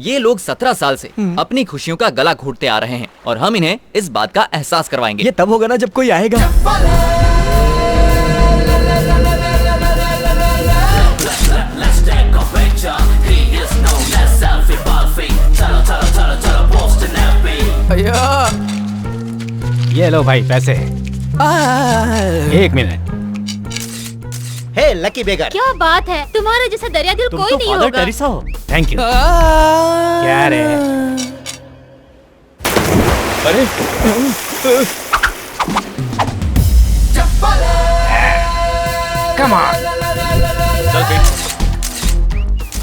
ये लोग 17 साल से अपनी खुशियों का गला घोटते आ रहे हैं और हम इन्हें इस बात का एहसास करवाएंगे। ये तब होगा ना जब कोई आएगा। ये लो भाई पैसे। 1 मिनट। हे लकी बेगर, क्या बात है, तुम्हारा जैसा दरिया दिल कोई नहीं होगा। टेरेसा हो। Thank you. क्या रे? अरे कम ऑन।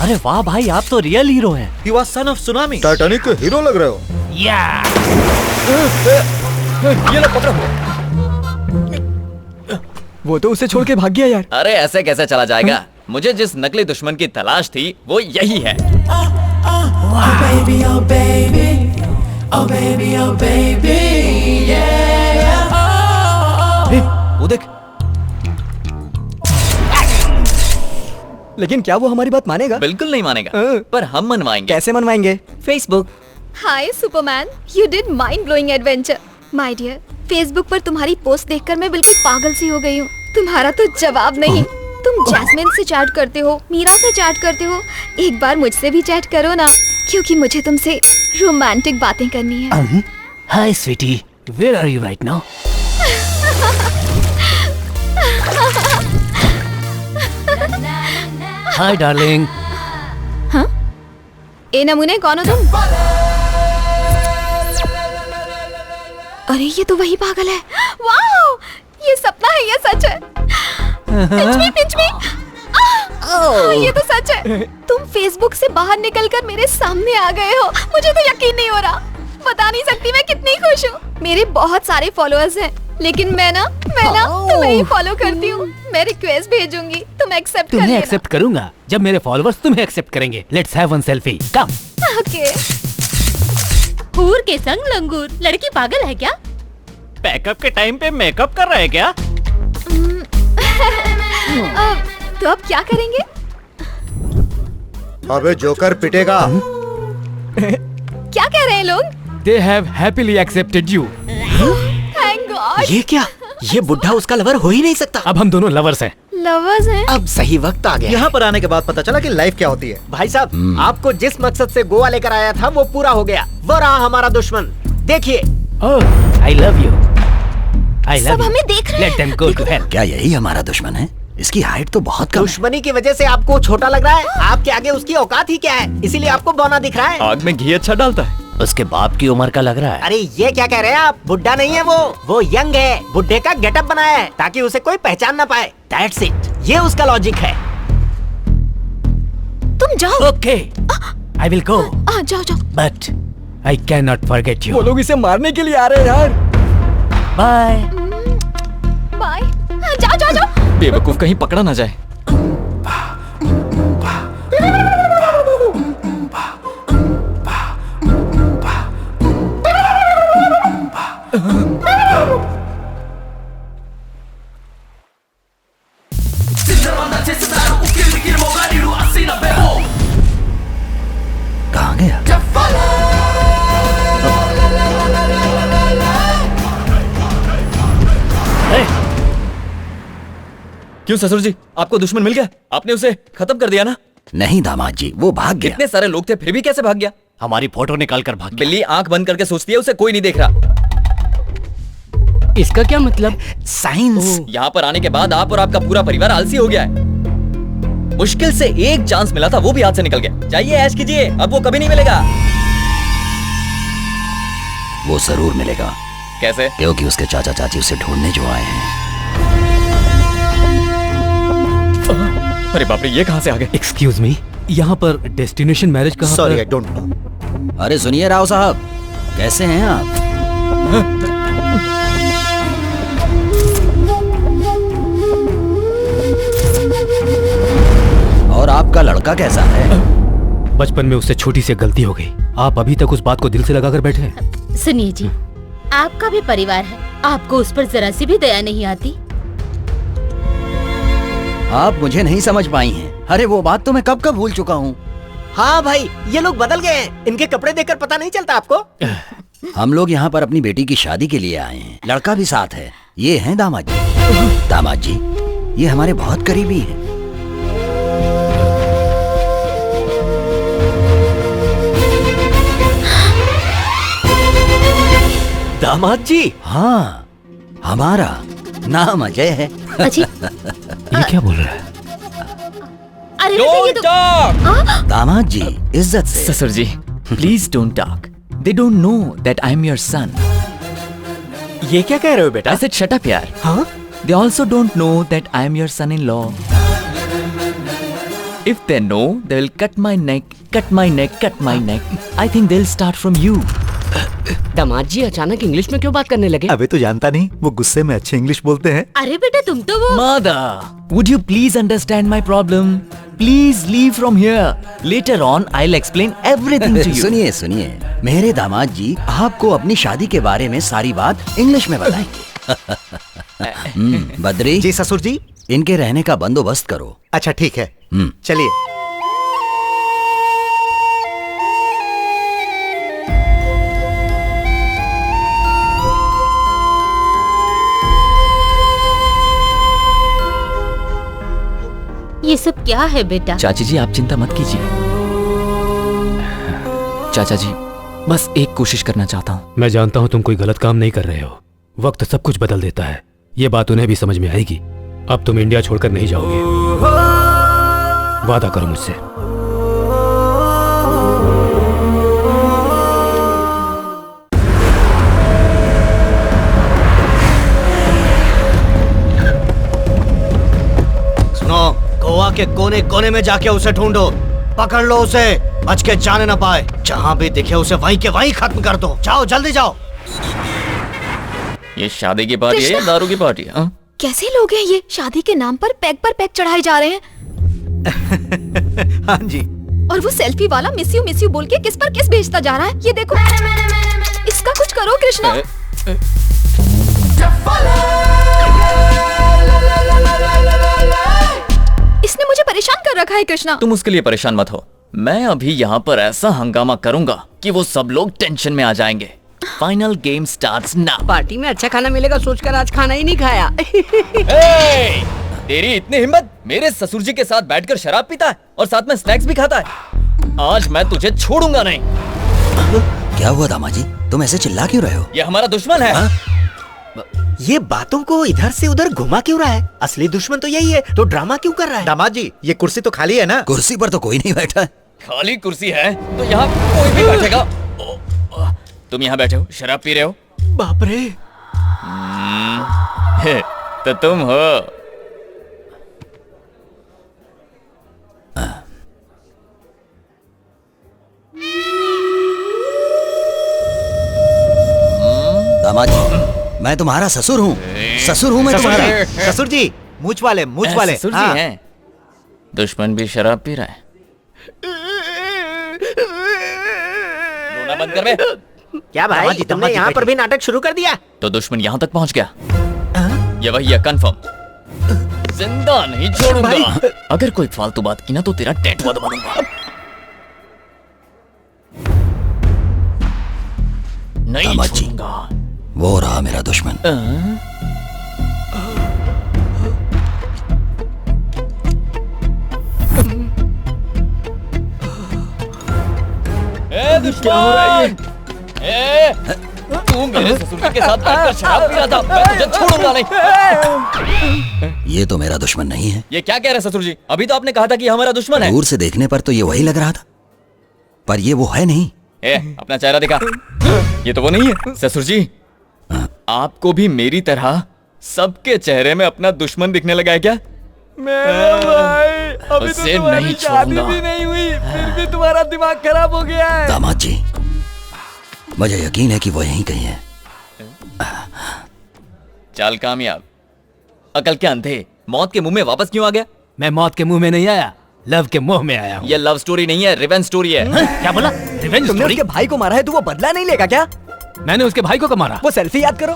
अरे वाह भाई, आप तो रियल हीरो हैं। You are son of tsunami। Titanic के हीरो लग रहे हो। या ये लो पकड़ो। वो तो उसे छोड़ के भाग गया यार। अरे ऐसे कैसे चला जाएगा? मुझे जिस नकली दुश्मन की तलाश थी वो यही है। वो देख। लेकिन क्या वो हमारी बात मानेगा? बिल्कुल नहीं मानेगा, पर हम मनवाएंगे। कैसे मनवाएंगे? Facebook. Hi Superman, you did mind blowing adventure. My dear, Facebook पर तुम्हारी पोस्ट देखकर मैं बिल्कुल पागल सी हो गई हूँ। तुम्हारा तो जवाब नहीं। तुम जैस्मिन से चैट करते हो, मीरा से चैट करते हो, एक बार मुझसे भी चैट करो ना, क्योंकि मुझे तुमसे रोमांटिक बातें करनी है। हाय Sweety, where are you right now? Hi darling. हाँ? ए नमूने, कौन हो तुम? अरे ये तो वही पागल है। वाओ, ये सपना है या सच है? पिंच मी। ये तो सच है। तुम फेसबुक से बाहर निकलकर मेरे सामने आ गए हो। मुझे तो यकीन नहीं हो रहा। बता नहीं सकती मैं कितनी खुश हूँ। मेरे बहुत सारे फॉलोअर्स हैं, लेकिन मैं ना तुम्हें ही फॉलो करती हूँ। मैं रिक्वेस्ट भेजूंगी, तुम एक्सेप्ट कर लेना। तुम्हें एक्सेप्ट करूंगा जब मेरे फॉलोअर्स तुम्हें एक्सेप्ट करेंगे। Let's have one selfie. Come. Okay. हूर के संग लंगूर, लड़की पागल है क्या? बैकअप के टाइम पे मेकअप कर रहे हैं क्या? तो अब क्या करेंगे? अबे जोकर पिटेगा। क्या कह रहे हैं लोग? They have happily accepted you. Thank God। ये क्या? ये बुढ़ा उसका लवर हो ही नहीं सकता। अब हम दोनों लवर्स हैं। लवर्स हैं? अब सही वक्त आ गया। यहाँ पर आने के बाद पता चला कि लाइफ क्या होती है। भाई साहब, आपको जिस मकसद से गोवा लेकर आया था वो पूरा हो गया। वो रहा हमारा दुश्मन। देखिए। Oh, I love you. I love सब you. हमें देख रहे हैं। Let them go to hell. क्या यही हमारा दुश्मन है? इसकी हाइट तो बहुत कम है। दुश्मनी की वजह से आपको छोटा लग रहा है। आपके आगे उसकी औकात ही क्या है, इसीलिए आपको बौना दिख रहा है। आग में घी अच्छा डालता है। उसके बाप की उम्र का लग रहा है। अरे ये क्या कह रहे हैं आप? बुड्ढा नहीं है वो यंग है। बुड्ढे का गेटअप बनाया है ताकि उसे कोई पहचान ना पाए। That's it। ये उसका लॉजिक है। तुम जाओ। Okay. I will go. जाओ। But I cannot forget you. वो लोग इसे मारने के लिए आ रहे हैं यार। Bye. बाय। जाओ। बेवकूफ कहीं पकड़ा ना जाए। कहाँ गया? क्यों ससुर जी, आपको दुश्मन मिल गया? आपने उसे खत्म कर दिया ना? नहीं दामाद जी, वो भाग गया। इतने सारे लोग थे फिर भी कैसे भाग गया? हमारी फोटो निकाल कर भाग गया। बिल्ली आंख बंद करके सोचती है उसे कोई नहीं देख रहा। इसका क्या मतलब? साइंस। यहाँ पर आने के बाद आप और आपका पूरा परिवार आलसी हो गया है। मुश्किल से एक चांस मिला था, वो भी हाथ से निकल गया। जाइए ऐश कीजिए, अब वो कभी नहीं मिलेगा। वो जरूर मिलेगा। कैसे? क्योंकि उसके चाचा चाची उसे ढूंढने जो आए हैं। अरे बाप रे, ये कहाँ से आ गए? Excuse me, यहाँ पर डेस्टिनेशन मैरिज कहाँ पर? Sorry, I don't know. अरे सुनिए राव साहब, कैसे हैं आप? और आपका लड़का कैसा है? बचपन में उससे छोटी सी गलती हो गई। आप अभी तक उस बात को दिल से लगाकर बैठे हैं। सुनिए जी, आपका भी परिवार है, आपको उस पर जरा सी भी दया नहीं आती? आप मुझे नहीं समझ पाई हैं। अरे वो बात तो मैं कब भूल चुका हूँ। हाँ भाई, ये लोग बदल गए हैं। इनके कपड़े देखकर पता नहीं चलता आपको? हम लोग यहाँ पर अपनी बेटी की शादी के लिए आए हैं। लड़का भी साथ है। ये हैं दामाद जी। दामाद जी, ये हमारे बहुत करीबी हैं। दामाद जी? हाँ, हमारा नाम अजय है। अजी, ये क्या बोल रहा है? अरे वैसे ये Don't तो talk! दामाद जी, इज्जत से। ससुर जी, please don't talk. They don't know that I'm your son. ये क्या कह रहे हो बेटा? I said shut up यार. हाँ? They also don't know that I am your son-in-law. If they know, they will cut my neck, cut my neck, cut my neck. I think they'll start from you. दामाद जी अचानक English में क्यों बात करने लगे? अबे तो जानता नहीं, वो गुस्से में अच्छे इंग्लिश बोलते हैं। अरे बेटा तुम तो वो Mother, would you please understand my problem? Please leave from here. Later on, I'll explain everything to you. सुनिए सुनिए, मेरे दामाद जी आपको अपनी शादी के बारे में सारी बात इंग्लिश में बताएंगे। बद्री जी ससुर जी। इनके रहने का बंदोबस्त करो। अच्छा ठीक है, चलिए। ये सब क्या है बेटा? चाची जी, आप चिंता मत कीजिए। चाचा जी, बस एक कोशिश करना चाहता हूँ। मैं जानता हूँ तुम कोई गलत काम नहीं कर रहे हो। वक्त सब कुछ बदल देता है। ये बात उन्हें भी समझ में आएगी। अब तुम इंडिया छोड़कर नहीं जाओगे। वादा करो मुझसे। सुनो, गोवा के कोने कोने में जाके उसे ढूंढो, पकड़ लो उसे, बच के जाने ना पाए। जहाँ भी दिखे उसे वहीं के वहीं खत्म कर दो। जाओ जल्दी जाओ। ये शादी की पार्टी है या दारू की पार्टी है? हाँ? कैसे लोग हैं ये? शादी के नाम पर पैक चढ़ाए जा रहे हैं। हाँ जी। और वो सेल्फी वाला मिस यू बोल के किस पर किस भेजता जा रहा है। ये देखो, इसका कुछ करो कृष्णा। इसने मुझे परेशान कर रखा है कृष्णा। तुम उसके लिए परेशान मत हो। मैं अभी यहाँ पर ऐसा हंगामा करूंगा कि वो सब लोग टेंशन में आ जाएंगे। Final game starts now. Party में अच्छा खाना मिलेगा सोचकर आज खाना ही नहीं खाया। तेरी इतनी हिम्मत, मेरे ससुर जी के साथ बैठकर शराब पीता है और साथ में स्नैक्स भी खाता है। आज मैं तुझे छोड़ूंगा नहीं। क्या हुआ दामाद जी, तुम ऐसे चिल्ला क्यों रहे हो? ये हमारा दुश्मन है। ये बातों को इधर से उधर घुमा क्यों रहा है? असली दुश्मन तो यही है, तो ड्रामा क्यों कर रहा है? दामाद जी, ये कुर्सी तो खाली है ना? कुर्सी पर तो कोई नहीं बैठा है। खाली कुर्सी है तो यहाँ कोई भी बैठेगा। तुम यहाँ बैठे हो, शराब पी रहे हो। बाप रे। तो तुम हो। दामाद जी, मैं तुम्हारा ससुर हूँ। ससुर हूँ मैं तुम्हारा। ससुर जी, मूछ वाले। ससुर जी हैं। दुश्मन भी शराब पी रहा है। रोना बंद कर बे। क्या भाई, तुमने यहाँ पर भी नाटक शुरू कर दिया? तो दुश्मन यहाँ तक पहुँच गया। ये वही है, कंफर्म। जिंदा नहीं छोड़ूंगा। अगर कोई फालतू बात की ना तो तेरा टैटू दबा दूंगा। नहीं छोड़ूंगा। वो रहा मेरा दुश्मन। दुश्मन! तू मेरे ससुर के साथ बैठकर शराब पी रहा था। मैं तुझे छोड़ूंगा नहीं। ये तो मेरा दुश्मन नहीं है। ये क्या कह रहे ससुर जी? अभी तो आपने कहा था कि हमारा दुश्मन है। दूर से देखने पर तो ये वही लग रहा था, पर ये वो है नहीं। अपना चेहरा दिखा। ये तो वो नहीं है। ससुर जी, आपको भी मेरी तरह सबके चेहरे में अपना दुश्मन दिखने लगा है क्या? मेरा भाई, अभी तो उसे तुम्हारी नहीं शादी छोड़ूंगा। भी नहीं हुई, फिर भी तुम्हारा दिमाग खराब हो गया है। दामाद जी, मुझे यकीन है कि वो यहीं कहीं है। चाल कामयाब। अकल के अंधे, मौत के मुंह में वापस क्यों आ गया? मैं मौत के मुंह में नहीं आया, लव के मुंह में आया हूँ। ये लव स्टोरी नहीं है, रिवेंज स्टोरी है। क्या बोला? रिवेंज तुमने स्टोरी? उसके भाई को मारा है तो वो बदला नहीं लेगा क्या? मैंने उसके भाई को मारा। वो सेल्फी याद करो।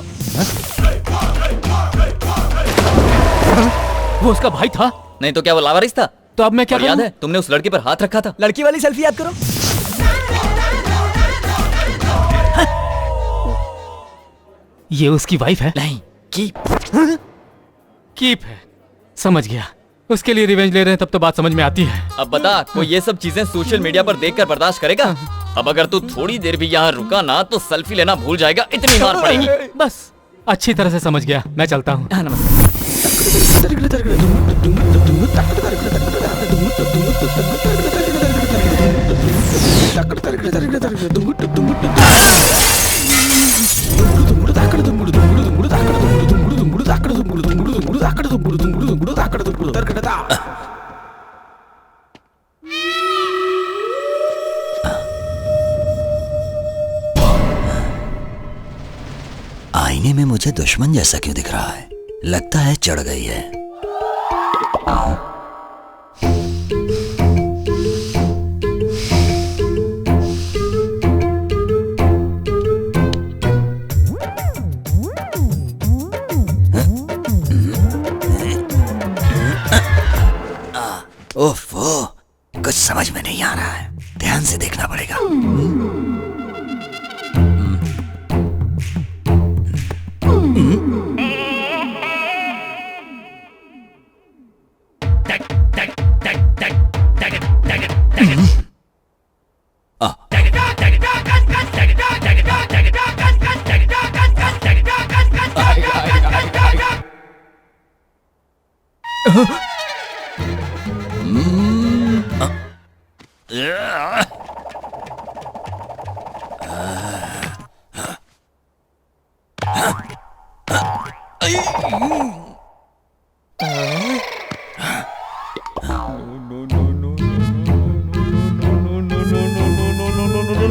वो उसका भाई था? नहीं तो क्या वो लावारिस था? तो अब मैं क्या और याद करूं? है तुमने उस लड़के पर हाथ रखा था? लड़की वाली सेल्फी याद करो। ये उसकी वाइफ है? नहीं, कीप है। समझ गया, उसके लिए रिवेंज ले रहे हैं, तब तो बात समझ में आती है। अब बता, कोई ये सब चीजें सोशल मीडिया पर देखकर बर्दाश्त करेगा? अब अगर तू थोड़ी देर भी यहाँ रुका ना तो सेल्फी लेना भूल जाएगा, इतनी मार पड़ेगी। बस अच्छी तरह से समझ गया, मैं चलता हूँ। आईने में मुझे दुश्मन जैसा क्यों दिख रहा है? लगता है चढ़ गई है। ओफो, कुछ समझ में नहीं आ रहा है, ध्यान से देखना पड़ेगा।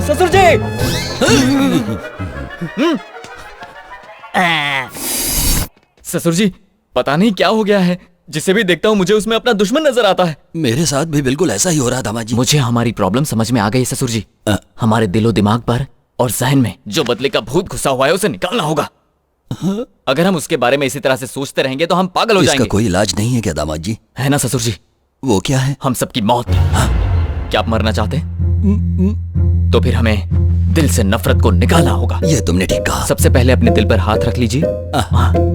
ससुर जी! ससुर जी, पता नहीं क्या हो गया है, जिसे भी देखता हूँ मुझे उसमें अपना दुश्मन नजर आता है। मेरे साथ भी बिल्कुल ऐसा ही हो रहा दामाजी। मुझे हमारी प्रॉब्लम समझ में आ गई ससुर जी। हमारे दिलो दिमाग पर और जहन में जो बदले का भूत घुसा हुआ है उसे निकालना होगा। अगर हम उसके बारे में इसी तरह से सोचते रहेंगे तो हम पागल हो जाएंगे। इसका कोई इलाज नहीं है क्या दामाद जी? है ना ससुर जी? वो क्या है? हम सबकी मौत। क्या आप मरना चाहते? तो फिर हमें दिल से नफरत को निकालना होगा। ये तुमने ठीक कहा। सबसे पहले अपने दिल पर हाथ रख लीजिए,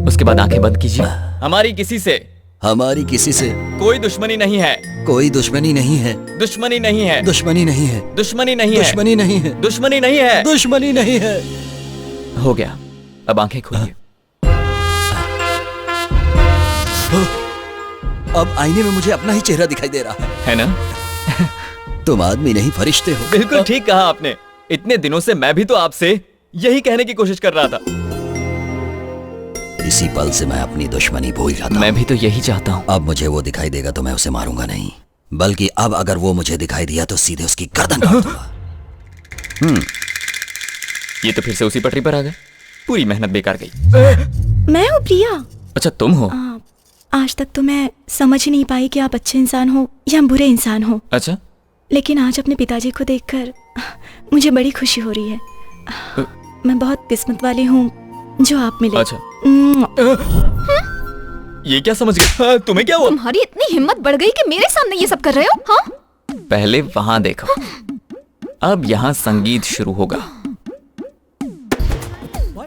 उसके बाद आंखें बंद कीजिए। हमारी किसी से कोई दुश्मनी नहीं है। कोई दुश्मनी नहीं है। दुश्मनी नहीं है। दुश्मनी नहीं है। दुश्मनी नहीं है। दुश्मनी नहीं है। दुश्मनी नहीं है। दुश्मनी नहीं है। हो गया, अब आंखें खोलिए। अब आईने में मुझे अपना ही चेहरा दिखाई दे रहा है ना? तुम आदमी नहीं फरिश्ते हो। बिल्कुल ठीक कहा आपने। इतने दिनों से मैं भी तो आपसे यही कहने की कोशिश कर रहा था। इसी पल से मैं अपनी दुश्मनी भूल जाता। मैं भी तो यही चाहता हूँ। अब मुझे वो दिखाई देगा तो मैं उसे मारूंगा नहीं, बल्कि अब अगर वो मुझे दिखाई दिया तो सीधे उसकी गर्दन काट दूंगा। ये तो फिर से उसी पटरी पर आ गए। पूरी मेहनत बेकार गई। मैं हूँ प्रिया। अच्छा तुम हो? आज तक तो मैं समझ ही नहीं पाई कि आप अच्छे इंसान हो या बुरे इंसान हो। अच्छा, लेकिन आज अपने पिताजी को देखकर मुझे बड़ी खुशी हो रही है। मैं बहुत किस्मत वाली हूँ जो आप मिले। अच्छा। ये क्या समझ गए? तुम्हें क्या हुआ? तुम्हारी इतनी हिम्मत बढ़ गई कि मेरे सामने ये सब कर रहे हो? हाँ? पहले वहां देखो, अब यहाँ संगीत शुरू होगा।